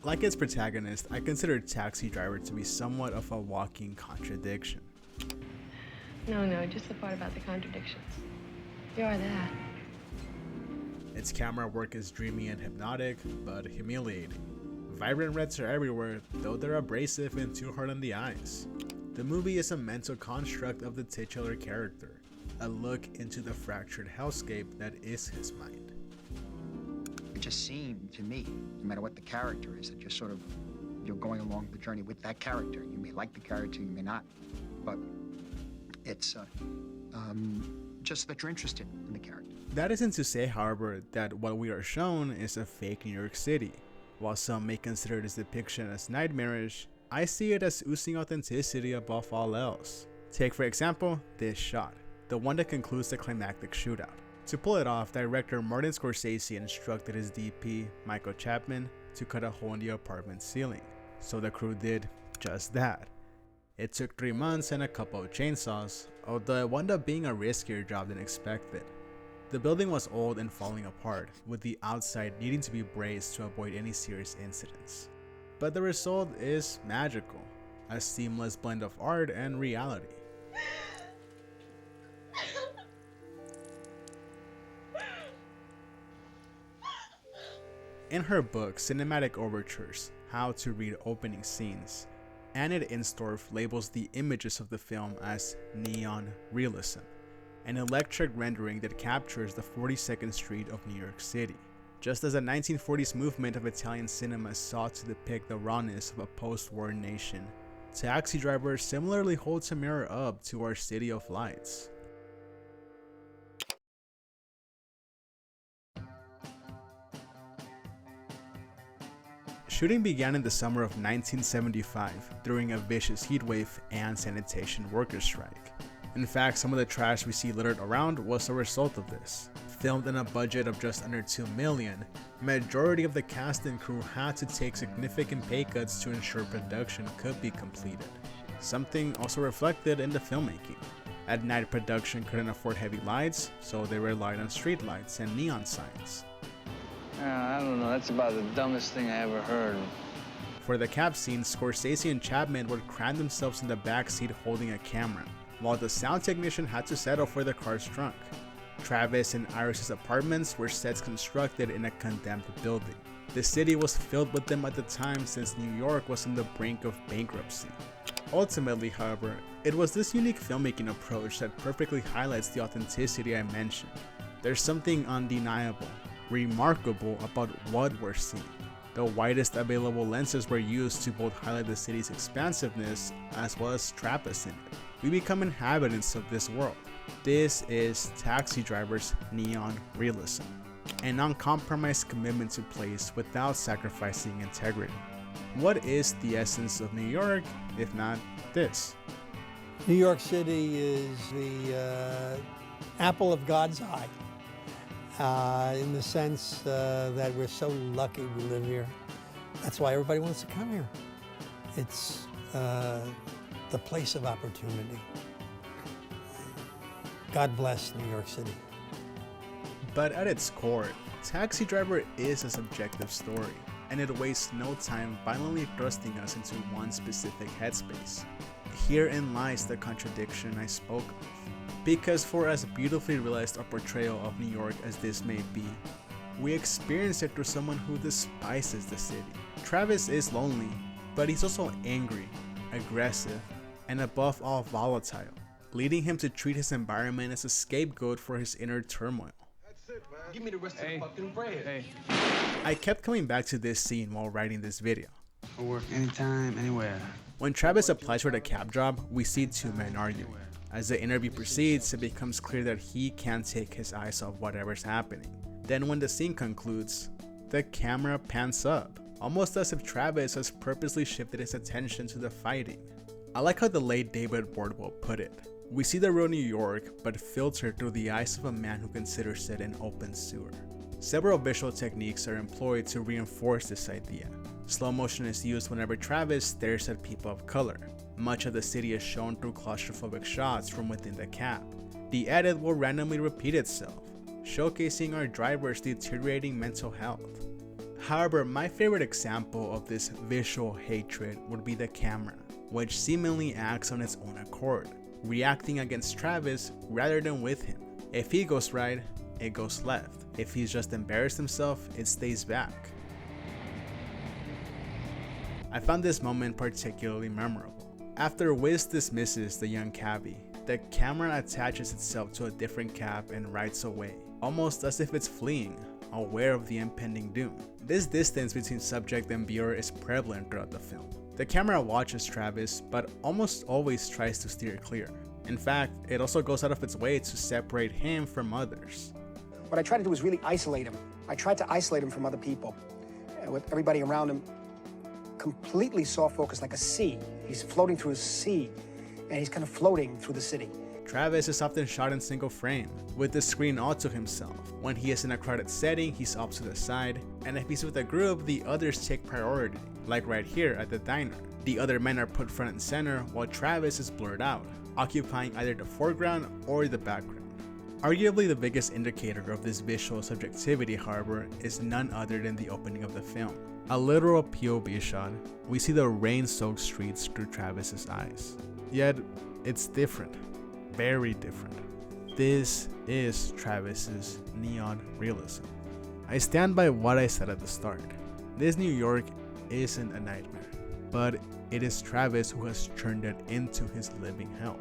Like its protagonist, I consider Taxi Driver to be somewhat of a walking contradiction. No, just the part about the contradictions. You are that. Its camera work is dreamy and hypnotic, but humiliating. Vibrant reds are everywhere, though they're abrasive and too hard on the eyes. The movie is a mental construct of the titular character, a look into the fractured hellscape that is his mind. It just seemed to me, no matter what the character is, that you're going along the journey with that character. You may like the character, you may not, but it's just that you're interested in the character. That isn't to say, however, that what we are shown is a fake New York City. While some may consider this depiction as nightmarish, I see it as oozing authenticity above all else. Take for example, this shot, the one that concludes the climactic shootout. To pull it off, director Martin Scorsese instructed his DP, Michael Chapman, to cut a hole in the apartment ceiling. So the crew did just that. It took 3 months and a couple of chainsaws, although it wound up being a riskier job than expected. The building was old and falling apart, with the outside needing to be braced to avoid any serious incidents. But the result is magical, a seamless blend of art and reality. In her book, Cinematic Overtures, How to Read Opening Scenes, Annette Instorff labels the images of the film as NeonRealism, an electric rendering that captures the 42nd Street of New York City. Just as the 1940s movement of Italian cinema sought to depict the rawness of a post-war nation, Taxi Driver similarly holds a mirror up to our city of lights. Shooting began in the summer of 1975 during a vicious heatwave and sanitation workers' strike. In fact, some of the trash we see littered around was a result of this. Filmed in a budget of just under $2 million, majority of the cast and crew had to take significant pay cuts to ensure production could be completed. Something also reflected in the filmmaking. At night, production couldn't afford heavy lights, so they relied on street lights and neon signs. I don't know, that's about the dumbest thing I ever heard. For the cab scene, Scorsese and Chapman would cram themselves in the back seat holding a camera, while the sound technician had to settle for the car's trunk. Travis and Iris's apartments were sets constructed in a condemned building. The city was filled with them at the time since New York was on the brink of bankruptcy. Ultimately, however, it was this unique filmmaking approach that perfectly highlights the authenticity I mentioned. There's something undeniable, remarkable about what we're seeing. The widest available lenses were used to both highlight the city's expansiveness as well as trap us in it. We become inhabitants of this world. This is Taxi Driver's neon realism, an uncompromised commitment to place without sacrificing integrity. What is the essence of New York, if not this? New York City is the apple of God's eye, in the sense that we're so lucky we live here. That's why everybody wants to come here. It's the place of opportunity. God bless New York City. But at its core, Taxi Driver is a subjective story, and it wastes no time violently thrusting us into one specific headspace. Herein lies the contradiction I spoke of. Because for as beautifully realized a portrayal of New York as this may be, we experience it through someone who despises the city. Travis is lonely, but he's also angry, aggressive, and above all volatile, leading him to treat his environment as a scapegoat for his inner turmoil. That's it, man. Give me the rest of the fucking bread. I kept coming back to this scene while writing this video. I'll work anytime, anywhere. When Travis applies for the cab job, we see two men arguing. As the interview proceeds, it becomes clear that he can't take his eyes off whatever's happening. Then when the scene concludes, the camera pans up, almost as if Travis has purposely shifted his attention to the fighting. I like how the late David Wardwell put it. We see the real New York, but filtered through the eyes of a man who considers it an open sewer. Several visual techniques are employed to reinforce this idea. Slow motion is used whenever Travis stares at people of color. Much of the city is shown through claustrophobic shots from within the cab. The edit will randomly repeat itself, showcasing our driver's deteriorating mental health. However, my favorite example of this visual hatred would be the camera, which seemingly acts on its own accord, reacting against Travis rather than with him. If he goes right, it goes left. If he's just embarrassed himself, it stays back. I found this moment particularly memorable. After Wiz dismisses the young cabbie, the camera attaches itself to a different cab and rides away, almost as if it's fleeing, aware of the impending doom. This distance between subject and viewer is prevalent throughout the film. The camera watches Travis, but almost always tries to steer clear. In fact, it also goes out of its way to separate him from others. What I tried to do was really isolate him. I tried to isolate him from other people, with everybody around him completely soft focused like a sea. He's floating through a sea, and he's kind of floating through the city. Travis is often shot in single frame, with the screen all to himself. When he is in a crowded setting, he's off to the side, and if he's with a group, the others take priority, like right here at the diner. The other men are put front and center, while Travis is blurred out, occupying either the foreground or the background. Arguably the biggest indicator of this visual subjectivity, however, is none other than the opening of the film. A literal POV shot, we see the rain-soaked streets through Travis's eyes. Yet, it's different. Very different. This is Travis's neon realism. I stand by what I said at the start. This New York isn't a nightmare, but it is Travis who has turned it into his living hell.